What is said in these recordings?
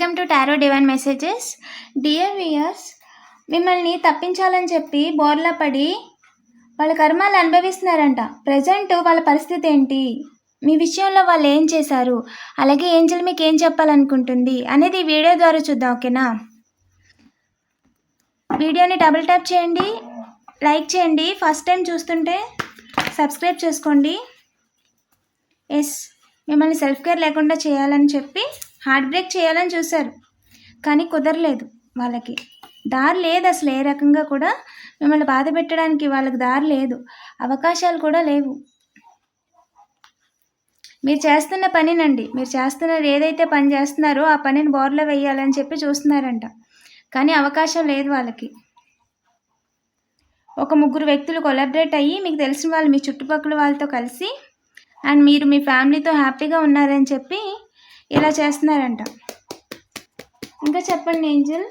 Welcome to tarot divine messages. Dear viewers, మిమ్మల్ని తప్పించాలని చెప్పి బోర్లా పడి వాళ్ళ కర్మాలు అనుభవిస్తున్నారంట. ప్రజెంట్ వాళ్ళ పరిస్థితి ఏంటి, మీ విషయంలో వాళ్ళు ఏం చేశారు, అలాగే ఏంజెల్ మీకు ఏం చెప్పాలనుకుంటుంది అనేది ఈ వీడియో ద్వారా చూద్దాం. ఓకేనా? వీడియోని డబుల్ ట్యాప్ చేయండి, లైక్ చేయండి. ఫస్ట్ టైం చూస్తుంటే సబ్స్క్రైబ్ చేసుకోండి. ఎస్, మిమ్మల్ని సెల్ఫ్ కేర్ లేకుండా చేయాలని చెప్పి హార్ట్ బ్రేక్ చేయాలని చూశారు, కానీ కుదరలేదు. వాళ్ళకి దారి లేదు, అసలు ఏ రకంగా కూడా మిమ్మల్ని బాధ పెట్టడానికి వాళ్ళకి దారి లేదు, అవకాశాలు కూడా లేవు. మీరు చేస్తున్న పనినండి, మీరు చేస్తున్నారు ఏదైతే పని చేస్తున్నారో ఆ పనిని బోర్లో వేయాలని చెప్పి చూస్తున్నారంట, కానీ అవకాశం లేదు వాళ్ళకి. ఒక ముగ్గురు వ్యక్తులు కొలాబరేట్ అయ్యి మీకు తెలిసిన వాళ్ళు మీ చుట్టుపక్కల వాళ్ళతో కలిసి అండ్ మీరు మీ ఫ్యామిలీతో హ్యాపీగా ఉన్నారని చెప్పి ఇలా చేస్తున్నారంట. ఇంకా చెప్పండి ఏంజెల్,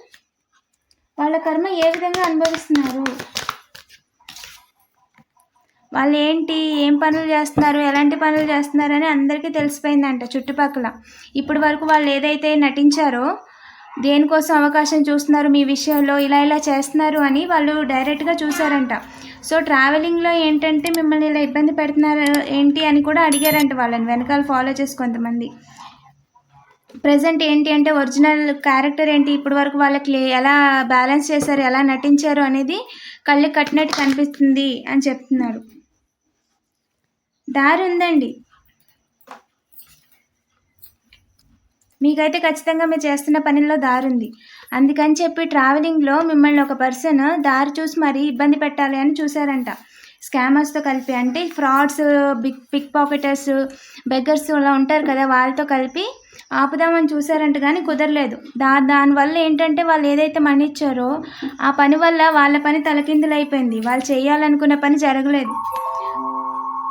వాళ్ళ కర్మ ఏ విధంగా అనుభవిస్తున్నారు, వాళ్ళు ఏంటి, ఏం పనులు చేస్తున్నారు, ఎలాంటి పనులు చేస్తున్నారు అని అందరికీ తెలిసిపోయిందంట చుట్టుపక్కల. ఇప్పటి వరకు వాళ్ళు ఏదైతే నటించారో, దేనికోసం అవకాశం చూస్తున్నారు మీ విషయంలో, ఇలా చేస్తున్నారు అని వాళ్ళు డైరెక్ట్గా చూసారంట. సో ట్రావెలింగ్లో ఏంటంటే మిమ్మల్ని ఇలా ఇబ్బంది పెడుతున్నారు ఏంటి అని కూడా అడిగారంట వాళ్ళని, వెనకాల ఫాలో చేసి కొంతమంది. ప్రజెంట్ ఏంటి అంటే ఒరిజినల్ క్యారెక్టర్ ఏంటి, ఇప్పటి వరకు వాళ్ళకి ఎలా బ్యాలెన్స్ చేశారు, ఎలా నటించారు అనేది కళ్ళకి కట్టినట్టు కనిపిస్తుంది అని చెప్తున్నారు. దారి ఉందండి మీకైతే, ఖచ్చితంగా మీరు చేస్తున్న పనిలో దారి ఉంది. అందుకని చెప్పి ట్రావెలింగ్లో మిమ్మల్ని ఒక పర్సన్ దారి చూసి మరీ ఇబ్బంది పెట్టాలి అని చూశారంట. స్కామర్స్తో కలిపి, అంటే ఫ్రాడ్స్, పిక్ పాకెటర్స్, బెగ్గర్స్ అలా ఉంటారు కదా, వాళ్ళతో కలిపి ఆపుదామని చూశారంట, కానీ కుదరలేదు. దానివల్ల ఏంటంటే వాళ్ళు ఏదైతే మనీ ఇచ్చారో ఆ పని వల్ల వాళ్ళ పని తలకిందులు అయిపోయింది, వాళ్ళు చేయాలనుకున్న పని జరగలేదు.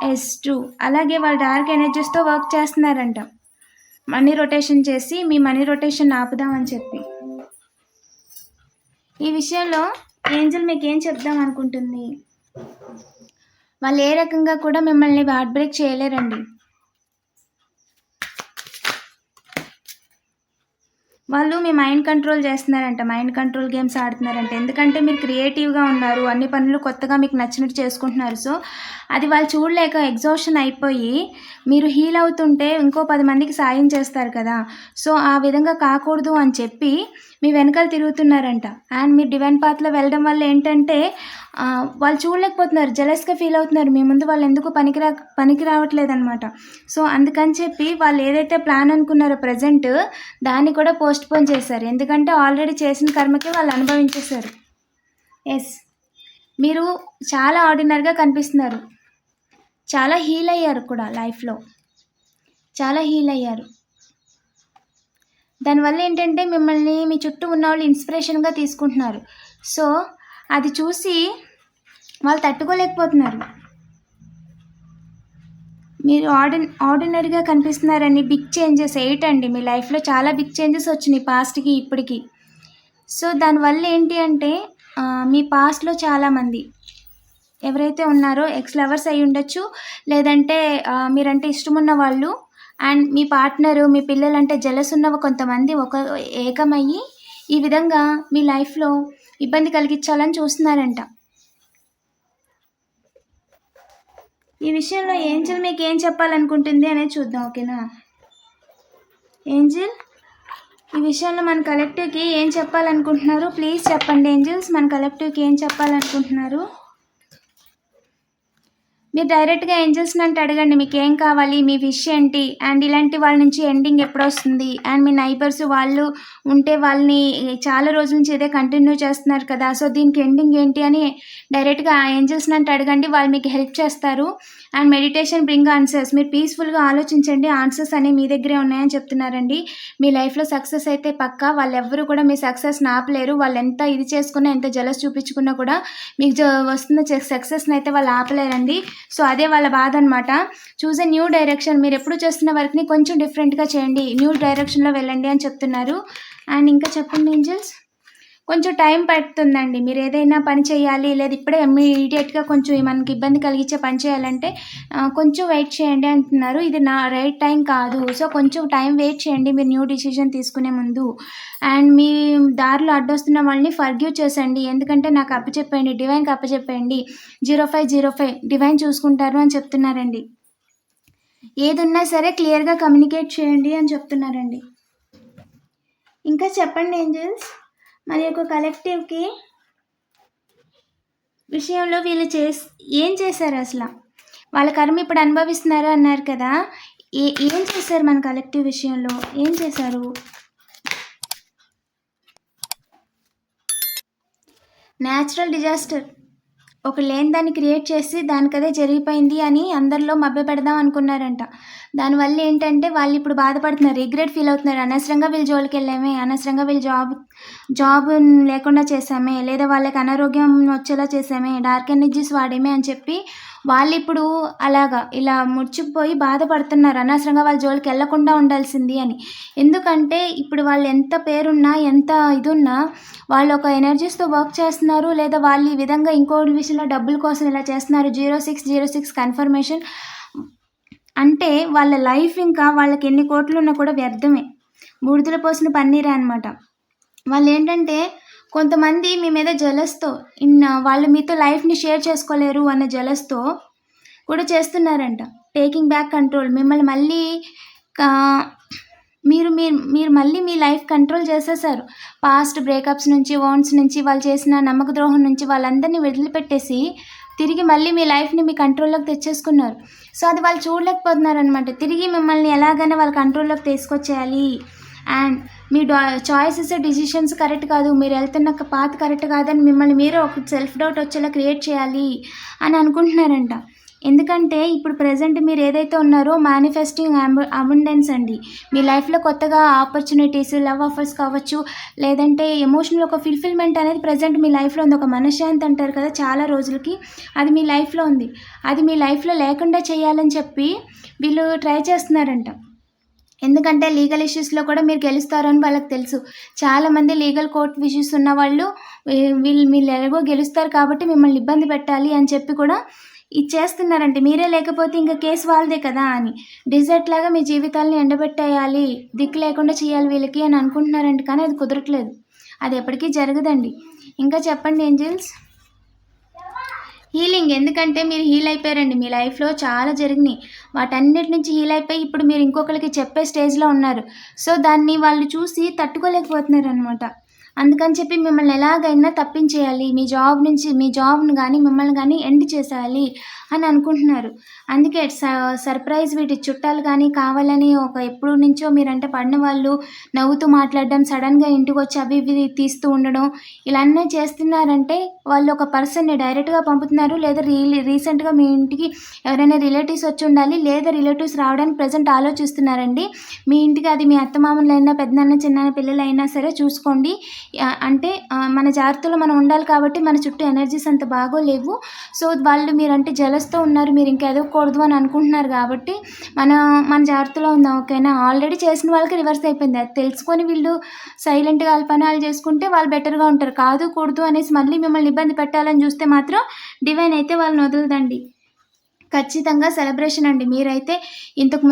Yes true. అలాగే వాళ్ళు డార్క్ ఎనర్జీస్తో వర్క్ చేస్తున్నారంట, మనీ రొటేషన్ చేసి మీ మనీ రొటేషన్ ఆపుదామని చెప్పి. ఈ విషయంలో ఏంజెల్ మీకు ఏం చెప్దాం అనుకుంటుంది, వాళ్ళు ఏ రకంగా కూడా మిమ్మల్ని హార్ట్ బ్రేక్ చేయలేరండి. వాళ్ళు మీ మైండ్ కంట్రోల్ చేస్తున్నారంట, మైండ్ కంట్రోల్ గేమ్స్ ఆడుతున్నారంట. ఎందుకంటే మీరు క్రియేటివ్గా ఉన్నారు, అన్ని పనులు కొత్తగా మీకు నచ్చినట్టు చేసుకుంటున్నారు. సో అది వాళ్ళు చూడలేక ఎగ్జాషన్ అయిపోయి మీరు హీల్ అవుతుంటే ఇంకో 10 మందికి సాయం చేస్తారు కదా, సో ఆ విధంగా కాకూడదు అని చెప్పి మీ వెనకాల తిరుగుతున్నారంట. అండ్ మీరు డివైన్ పాత్లో వెళ్ళడం వల్ల ఏంటంటే వాళ్ళు చూడలేకపోతున్నారు, జెలస్గా ఫీల్ అవుతున్నారు, మీ ముందు వాళ్ళు ఎందుకు పనికి రావట్లేదు అనమాట. సో అందుకని చెప్పి వాళ్ళు ఏదైతే ప్లాన్ అనుకున్నారో ప్రజెంట్ దాన్ని కూడా పోస్ట్పోన్ చేశారు, ఎందుకంటే ఆల్రెడీ చేసిన కర్మకి వాళ్ళు అనుభవించేశారు. ఎస్, మీరు చాలా ఆర్డినరీగా కనిపిస్తున్నారు, చాలా హీల్ అయ్యారు కూడా, లైఫ్లో చాలా హీల్ అయ్యారు. దానివల్ల ఏంటంటే మిమ్మల్ని మీ చుట్టూ ఉన్న వాళ్ళు ఇన్స్పిరేషన్గా తీసుకుంటున్నారు. సో అది చూసి వాళ్ళు తట్టుకోలేకపోతున్నారు. మీరు ఆర్డినరీగా కనిపిస్తున్నారని బిగ్ చేంజెస్ 8 అండి, మీ లైఫ్లో చాలా బిగ్ చేంజెస్ వచ్చినాయి పాస్ట్కి ఇప్పటికి. సో దానివల్ల ఏంటి అంటే మీ పాస్ట్లో చాలామంది ఎవరైతే ఉన్నారో ఎక్స్ లవర్స్ అయి ఉండొచ్చు, లేదంటే మీరంటే ఇష్టం ఉన్న వాళ్ళు అండ్ మీ పార్ట్నరు, మీ పిల్లలంటే జెలస్ ఉన్న కొంతమంది ఏకమయ్యి ఈ విధంగా మీ లైఫ్లో ఇబ్బంది కలిగించాలని చూస్తున్నారంట. ఈ విషయంలో ఏంజెల్ మీకు ఏం చెప్పాలనుకుంటుంది అనేది చూద్దాం. ఓకేనా ఏంజెల్, ఈ విషయంలో మన కలెక్టివ్కి ఏం చెప్పాలనుకుంటున్నారు ప్లీజ్ చెప్పండి ఏంజెల్స్. మన కలెక్టివ్కి ఏం చెప్పాలనుకుంటున్నారు మీరు డైరెక్ట్గా ఏంజెల్స్ని అంటే అడగండి, మీకు ఏం కావాలి, మీ విష్ ఏంటి, అండ్ ఇలాంటి వాళ్ళ నుంచి ఎండింగ్ ఎప్పుడు వస్తుంది, అండ్ మీ నైబర్స్ వాళ్ళు ఉంటే వాళ్ళని చాలా రోజుల నుంచి ఇదే కంటిన్యూ చేస్తున్నారు కదా, సో దీనికి ఎండింగ్ ఏంటి అని డైరెక్ట్గా ఏంజెల్స్ని అంటే అడగండి, వాళ్ళు మీకు హెల్ప్ చేస్తారు. అండ్ మెడిటేషన్ బ్రింగ్ ఆన్సర్స్, మీరు పీస్ఫుల్గా ఆలోచించండి, ఆన్సర్స్ అనేవి మీ దగ్గరే ఉన్నాయని చెప్తున్నారండి. మీ లైఫ్లో సక్సెస్ అయితే పక్కా, వాళ్ళు ఎవ్వరూ కూడా మీ సక్సెస్ని ఆపలేరు. వాళ్ళు ఎంత ఇది చేసుకున్నా, ఎంత జలస్ చూపించుకున్నా కూడా మీకు వస్తున్న సక్సెస్ని అయితే వాళ్ళు ఆపలేరండి. సో అదే వాళ్ళ బాధ అనమాట. చూజ్ ఎ న్యూ డైరెక్షన్, మీరు ఎప్పుడు చేస్తున్న వర్క్ని కొంచెం డిఫరెంట్గా చేయండి, న్యూ డైరెక్షన్లో వెళ్ళండి అని చెప్తున్నారు. అండ్ ఇంకా చెప్పండి ఏంజెల్స్, కొంచెం టైం పడుతుందండి. మీరేదైనా పని చేయాలి, లేదా ఇప్పుడే ఇమ్మీడియేట్‌గా కొంచెం మనకి ఇబ్బంది కలిగించే పని చేయాలంటే కొంచెం వెయిట్ చేయండి అంటున్నారు. ఇది నా రైట్ టైం కాదు. సో, కొంచెం టైం వెయిట్ చేయండి మీరు న్యూ డిసిషన్ తీసుకునే ముందు. అండ్ మీ దారిలో అడ్డొస్తున్న వాళ్ళని ఫర్‌గివ్ చేసేయండి. ఎందుకంటే నాకు అప్పచెప్పేయండి, డివైన్‌కి అప్పచెప్పేయండి. 0505 డివైన్ చూసుకుంటారు అని చెప్తున్నారండి. ఏదున్నా సరే క్లియర్‌గా కమ్యూనికేట్ చేయండి అని చెప్తున్నారండి. ఇంకా చెప్పండి ఏంజెల్స్. మన యొక్క కలెక్టివ్‌కి విషయంలో వీళ్ళు ఏం చేశారు అసల? వాళ్ళ కర్మ ఇప్పుడు అనుభవిస్తున్నారు అన్నారు కదా! ఏం చేశారు మన కలెక్టివ్ విషయంలో? ఏం చేశారు? Natural disaster. ఒక లేని దాన్ని క్రియేట్ చేసి దానికదే జరిగిపోయింది అని అందరిలో మభ్యపెడదాం అనుకున్నారంట. దానివల్ల ఏంటంటే వాళ్ళు ఇప్పుడు బాధపడుతున్నారు, రిగ్రెట్ ఫీల్ అవుతున్నారు. అనవసరంగా వీళ్ళ జోలికెళ్ళామే, అనవసరంగా వీళ్ళు జాబ్ లేకుండా చేశామే, లేదా వాళ్ళకి అనారోగ్యం వచ్చేలా చేశామే, డార్క్ ఎనర్జీస్ వాడామే అని చెప్పి వాళ్ళిప్పుడు ఇలా ముడుచుకుపోయి బాధపడుతున్నారు. అనవసరంగా వాళ్ళ జోలికెళ్ళకుండా ఉండాల్సింది అని. ఎందుకంటే ఇప్పుడు వాళ్ళు ఎంత పేరున్నా, ఎంత ఇదున్నా వాళ్ళు ఒక ఎనర్జీస్‌తో వర్క్ చేస్తున్నారు. లేదా వాళ్ళు ఈ విధంగా ఇంకోటి విషయంలో డబ్బుల కోసం ఇలా చేస్తున్నారు. 0606 కన్ఫర్మేషన్ అంటే వాళ్ళ లైఫ్ ఇంకా వాళ్ళకి ఎన్ని కోట్లున్నా కూడా వ్యర్థమే. బూడిదలో పోసిన పన్నీరే అనమాట. వాళ్ళేంటంటే కొంతమంది మీ మీద జెలస్‌తో వాళ్ళు మీతో లైఫ్‌ని షేర్ చేసుకోలేరు అన్న జెలస్‌తో కూడా చేస్తున్నారంట. Taking back control. మిమ్మల్ని మళ్ళీ కా మీరు మీరు మీరు మళ్ళీ మీ లైఫ్ కంట్రోల్ చేసేసారు. పాస్ట్ బ్రేకప్స్ నుంచి, వౌండ్స్ నుంచి, వాళ్ళు చేసిన నమ్మక ద్రోహం నుంచి వాళ్ళందరినీ వదిలిపెట్టేసి తిరిగి మళ్ళీ మీ లైఫ్‌ని మీ కంట్రోల్‌లోకి తెచ్చేసుకున్నారు. సో, అది వాళ్ళు చూడలేకపోతున్నారనమాట. తిరిగి మిమ్మల్ని ఎలాగైనా వాళ్ళ కంట్రోల్‌లోకి తీసుకొచ్చేయాలి. అండ్ మీ చాయిసెస్, డెసిషన్స్ కరెక్ట్ కాదు. మీరు వెళ్తున్న పాత్ కరెక్ట్ కాదని మిమ్మల్ని మీరే ఒక సెల్ఫ్ డౌట్ వచ్చేలా క్రియేట్ చేయాలి అని అనుకుంటున్నారంట. ఎందుకంటే ఇప్పుడు ప్రెజెంట్ మీరు ఏదైతే ఉన్నారో మేనిఫెస్టింగ్ అబండెన్స్ అండి. మీ లైఫ్‌లో కొత్తగా ఆపర్చునిటీస్, లవ్ ఆఫర్స్ కావచ్చు, లేదంటే ఎమోషనల్ ఒక ఫుల్‌ఫిల్‌మెంట్ అనేది ప్రెజెంట్ మీ లైఫ్‌లో ఉంది. ఒక మనశ్శాంతి అంటారు కదా! చాలా రోజులకి అది మీ లైఫ్‌లో ఉంది. అది మీ లైఫ్‌లో లేకుండా చేయాలని చెప్పి వీళ్ళు ట్రై చేస్తున్నారంట. ఎందుకంటే లీగల్ ఇష్యూస్‌లో కూడా మీరు గెలుస్తారని వాళ్ళకి తెలుసు. చాలామంది లీగల్ కోర్ట్ ఇష్యూస్ ఉన్నవాళ్ళు వీళ్ళు ఎలాగో గెలుస్తారు కాబట్టి మిమ్మల్ని ఇబ్బంది పెట్టాలి అని చెప్పి కూడా ఇది చేస్తున్నారంటే మీరే లేకపోతే ఇంక కేసు వాళ్ళదే కదా అని. డెజర్ట్ లాగా మీ జీవితాల్ని ఎండబెట్టేయాలి, దిక్కు లేకుండా చేయాలి వీళ్ళకి అని అనుకుంటున్నారంట. కానీ అది కుదరట్లేదు. అది ఎప్పటికీ జరగదండి. ఇంకా చెప్పండి ఏంజెల్స్. హీలింగ్. ఎందుకంటే మీరు హీల్ అయిపోయారండి. మీ లైఫ్‌లో చాలా జరిగినాయి. వాటన్నిటి నుంచి హీల్ అయిపోయి ఇప్పుడు మీరు ఇంకొకరికి చెప్పే స్టేజ్‌లో ఉన్నారు. సో, దాన్ని వాళ్ళు చూసి తట్టుకోలేకపోతున్నారనమాట. అందుకని చెప్పి మిమ్మల్ని ఎలాగైనా తప్పించేయాలి. మీ జాబ్‌ని గానీ, మిమ్మల్ని గానీ ఎండ్ చేసేయాలి అని అనుకుంటున్నారు. అందుకే సర్ప్రైజ్ వీటి చుట్టాలు గానీ కావాలని ఎప్పటి నుంచో మీరంటే పడిన వాళ్ళు నవ్వుతూ మాట్లాడడం, సడన్‌గా ఇంటికొచ్చి అవి ఇవి తీస్తూ ఉండడం, ఇలా అన్నీ చేస్తున్నారంటే వాళ్ళు ఒక పర్సన్‌ని డైరెక్ట్‌గా పంపుతున్నారు. లేదా రీసెంట్‌గా మీ ఇంటికి ఎవరైనా రిలేటివ్స్ వచ్చి ఉండాలి. లేదా రిలేటివ్స్ రావడానికి ప్రెజెంట్ ఆలోచిస్తున్నారండి. మీ ఇంటికి అది మీ అత్తమామలైనా, పెద్దనాన్న, చిన్నాన్న పిల్లలైనా సరే చూసుకోండి. అంటే మన జాగ్రత్తలో మనం ఉండాలి కాబట్టి మన చుట్టూ ఎనర్జీస్ అంత బాగోలేవు. సో, వాళ్ళు మీరంటే జెలస్‌తో ఉన్నారు. మీరు ఇంకా ఎదగకూడదు అని అనుకుంటున్నారు కాబట్టి మన జాగ్రత్తలో ఉందాం. ఓకేనా? ఆల్రెడీ చేసిన వాళ్ళకి రివర్స్ అయిపోయింది. అది తెలుసుకొని వీళ్ళు సైలెంట్‌గా ఆళ్ళ పని ఆళ్ళు చేసుకుంటే వాళ్ళు బెటర్‌గా ఉంటారు. కాదు, కూడదు అనేసి మళ్ళీ మిమ్మల్ని ఇబ్బంది పెట్టాలని చూస్తే మాత్రం డివైన్ అయితే వాళ్ళని వదలదండి. ఖచ్చితంగా సెలబ్రేషన్ అండి. మీరైతే ఇంతకు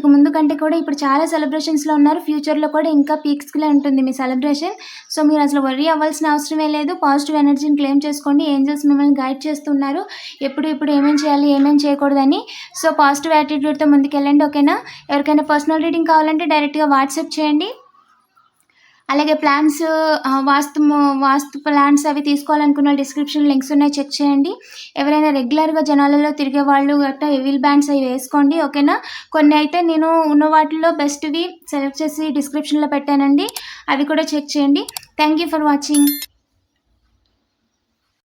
ముందు కంటే కూడా ఇప్పుడు చాలా సెలబ్రేషన్స్‌లో ఉన్నారు. ఫ్యూచర్‌లో కూడా ఇంకా పీక్స్‌లో ఉంటుంది మీ సెలబ్రేషన్. సో, మీరసలు వర్రీ అవ్వాల్సిన అవసరమే లేదు. పాజిటివ్ ఎనర్జీని క్లెయిమ్ చేసుకోండి. ఏంజెల్స్ మిమ్మల్ని గైడ్ చేస్తున్నారు. ఎప్పుడు ఏమేం చేయాలి, ఏమేం చేయకూడదని. సో, పాజిటివ్ యాటిట్యూడ్‌తో ముందుకెళ్ళండి. ఓకేనా? ఎవరికైనా పర్సనల్ రీడింగ్ కావాలంటే డైరెక్ట్‌గా వాట్సాప్ చేయండి. అలాగే ప్లాన్స్ వాస్తు ప్లాన్స్ అవి తీసుకోవాలనుకున్న డిస్క్రిప్షన్ లింక్స్ ఉన్నాయి, చెక్ చేయండి. ఎవరైనా రెగ్యులర్‌గా జనాలలో తిరిగే వాళ్ళు గట్టా ఎవిల్ బ్యాండ్స్ అవి వేసుకోండి. ఓకేనా? కొన్ని అయితే నేను ఉన్న వాటిల్లో బెస్ట్‌వి సెలెక్ట్ చేసి డిస్క్రిప్షన్‌లో పెట్టానండి. అవి కూడా చెక్ చేయండి. Thank you for watching.